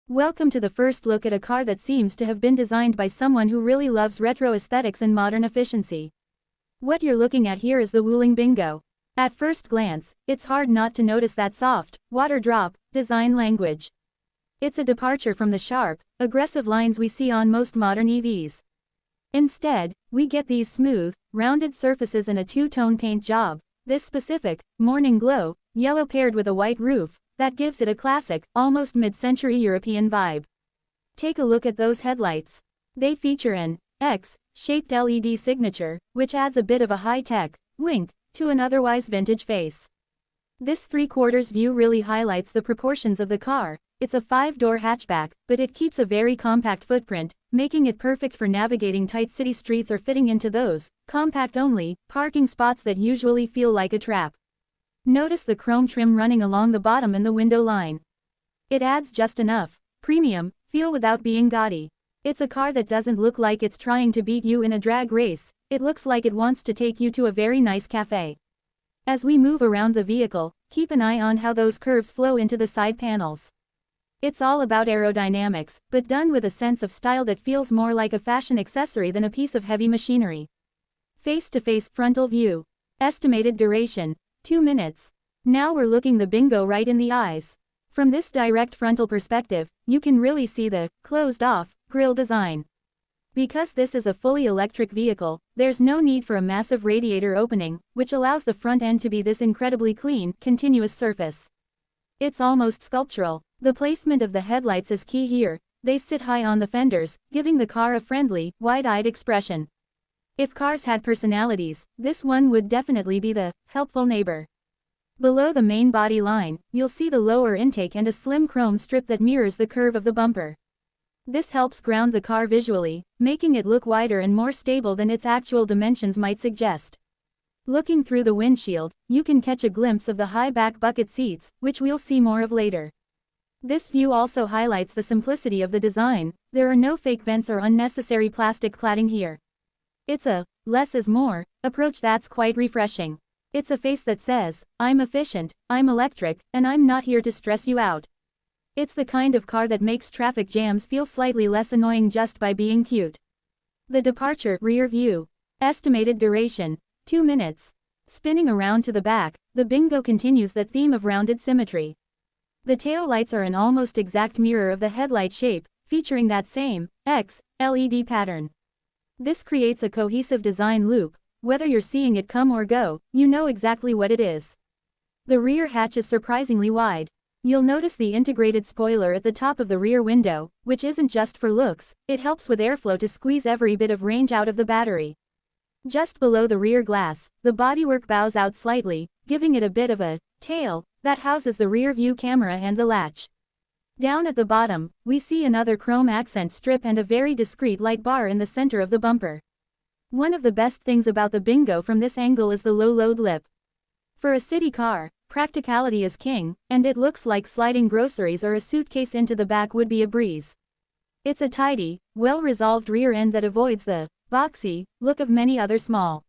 Welcome to the first look at a car that seems to have been designed by someone who really loves retro aesthetics and modern efficiency. What you're looking at here is the Wuling Bingo. At first glance, it's hard not to notice that soft, water drop, design language. It's a departure from the sharp, aggressive lines we see on most modern EVs. Instead, we get these smooth, rounded surfaces and a two-tone paint job. This specific, morning glow, yellow paired with a white roof, that gives it a classic, almost mid-century European vibe. Take a look at those headlights. They feature an X-shaped LED signature, which adds a bit of a high-tech wink to an otherwise vintage face. This three-quarters view really highlights the proportions of the car. It's a 5-door hatchback, but it keeps a very compact footprint, making it perfect for navigating tight city streets or fitting into those compact-only parking spots that usually feel like a trap. Notice the chrome trim running along the bottom and the window line. It adds just enough premium feel without being gaudy. It's a car that doesn't look like it's trying to beat you in a drag race. It looks like it wants to take you to a very nice cafe. As we move around the vehicle, keep an eye on how those curves flow into the side panels. It's all about aerodynamics, but done with a sense of style that feels more like a fashion accessory than a piece of heavy machinery. Face-to-face frontal view. Estimated duration, 2 minutes. Now we're looking the Bingo right in the eyes. From this direct frontal perspective, you can really see the closed-off grille design. Because this is a fully electric vehicle, there's no need for a massive radiator opening, which allows the front end to be this incredibly clean, continuous surface. It's almost sculptural. The placement of the headlights is key here. They sit high on the fenders, giving the car a friendly, wide-eyed expression. If cars had personalities, this one would definitely be the helpful neighbor. Below the main body line, you'll see the lower intake and a slim chrome strip that mirrors the curve of the bumper. This helps ground the car visually, making it look wider and more stable than its actual dimensions might suggest. Looking through the windshield, you can catch a glimpse of the high back bucket seats, which we'll see more of later. This view also highlights the simplicity of the design. There are no fake vents or unnecessary plastic cladding here. It's a less is more approach that's quite refreshing. It's a face that says, I'm efficient, I'm electric, and I'm not here to stress you out. It's the kind of car that makes traffic jams feel slightly less annoying just by being cute. The departure rear view. Estimated duration, 2 minutes. Spinning around to the back, the Bingo continues that theme of rounded symmetry. The tail lights are an almost exact mirror of the headlight shape, featuring that same X LED pattern. This creates a cohesive design loop. Whether you're seeing it come or go, you know exactly what it is. The rear hatch is surprisingly wide. You'll notice the integrated spoiler at the top of the rear window, which isn't just for looks, it helps with airflow to squeeze every bit of range out of the battery. Just below the rear glass, the bodywork bows out slightly, giving it a bit of a tail that houses the rear view camera and the latch. Down at the bottom, we see another chrome accent strip and a very discreet light bar in the center of the bumper. One of the best things about the Bingo from this angle is the low-load lip. For a city car, practicality is king, and it looks like sliding groceries or a suitcase into the back would be a breeze. It's a tidy, well-resolved rear end that avoids the boxy look of many other small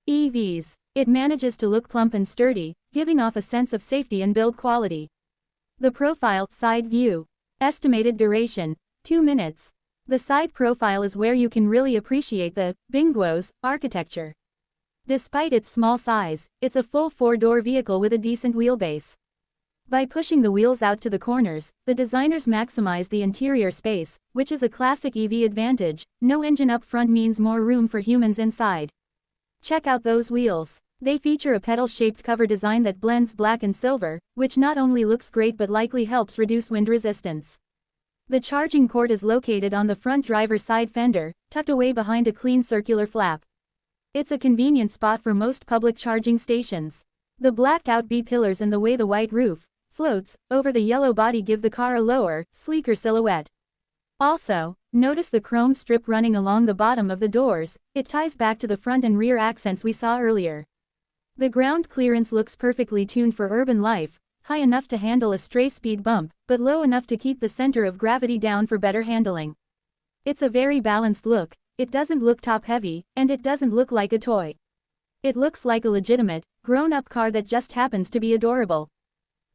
EVs. It manages to look plump and sturdy, giving off a sense of safety and build quality. The profile side view. Estimated duration, 2 minutes. The side profile is where you can really appreciate the Bingo's architecture. Despite its small size, it's a full 4-door vehicle with a decent wheelbase. By pushing the wheels out to the corners, the designers maximize the interior space, which is a classic EV advantage. No engine up front means more room for humans inside. Check out those wheels. They feature a pedal-shaped cover design that blends black and silver, which not only looks great but likely helps reduce wind resistance. The charging port is located on the front driver's side fender, tucked away behind a clean circular flap. It's a convenient spot for most public charging stations. The blacked-out B-pillars and the way the white roof floats over the yellow body give the car a lower, sleeker silhouette. Also, notice the chrome strip running along the bottom of the doors. It ties back to the front and rear accents we saw earlier. The ground clearance looks perfectly tuned for urban life, high enough to handle a stray speed bump, but low enough to keep the center of gravity down for better handling. It's a very balanced look. It doesn't look top-heavy, and it doesn't look like a toy. It looks like a legitimate, grown-up car that just happens to be adorable.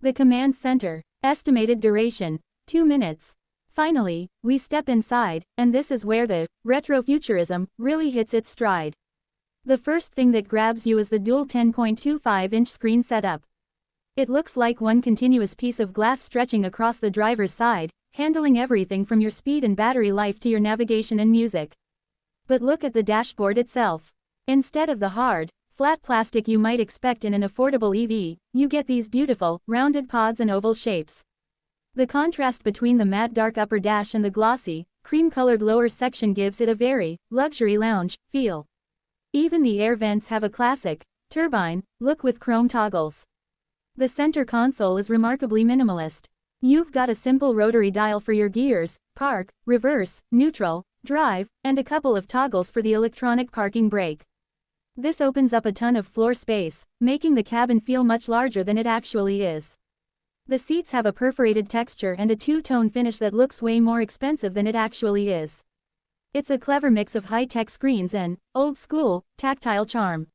The command center. Estimated duration, 2 minutes. Finally, we step inside, and this is where the retrofuturism really hits its stride. The first thing that grabs you is the dual 10.25-inch screen setup. It looks like one continuous piece of glass stretching across the driver's side, handling everything from your speed and battery life to your navigation and music. But look at the dashboard itself. Instead of the hard, flat plastic you might expect in an affordable EV, you get these beautiful, rounded pods and oval shapes. The contrast between the matte dark upper dash and the glossy, cream-colored lower section gives it a very luxury lounge feel. Even the air vents have a classic turbine look with chrome toggles. The center console is remarkably minimalist. You've got a simple rotary dial for your gears, park, reverse, neutral, drive, and a couple of toggles for the electronic parking brake. This opens up a ton of floor space, making the cabin feel much larger than it actually is. The seats have a perforated texture and a two-tone finish that looks way more expensive than it actually is. It's a clever mix of high-tech screens and old-school, tactile charm.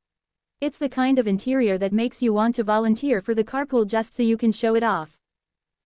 It's the kind of interior that makes you want to volunteer for the carpool just so you can show it off.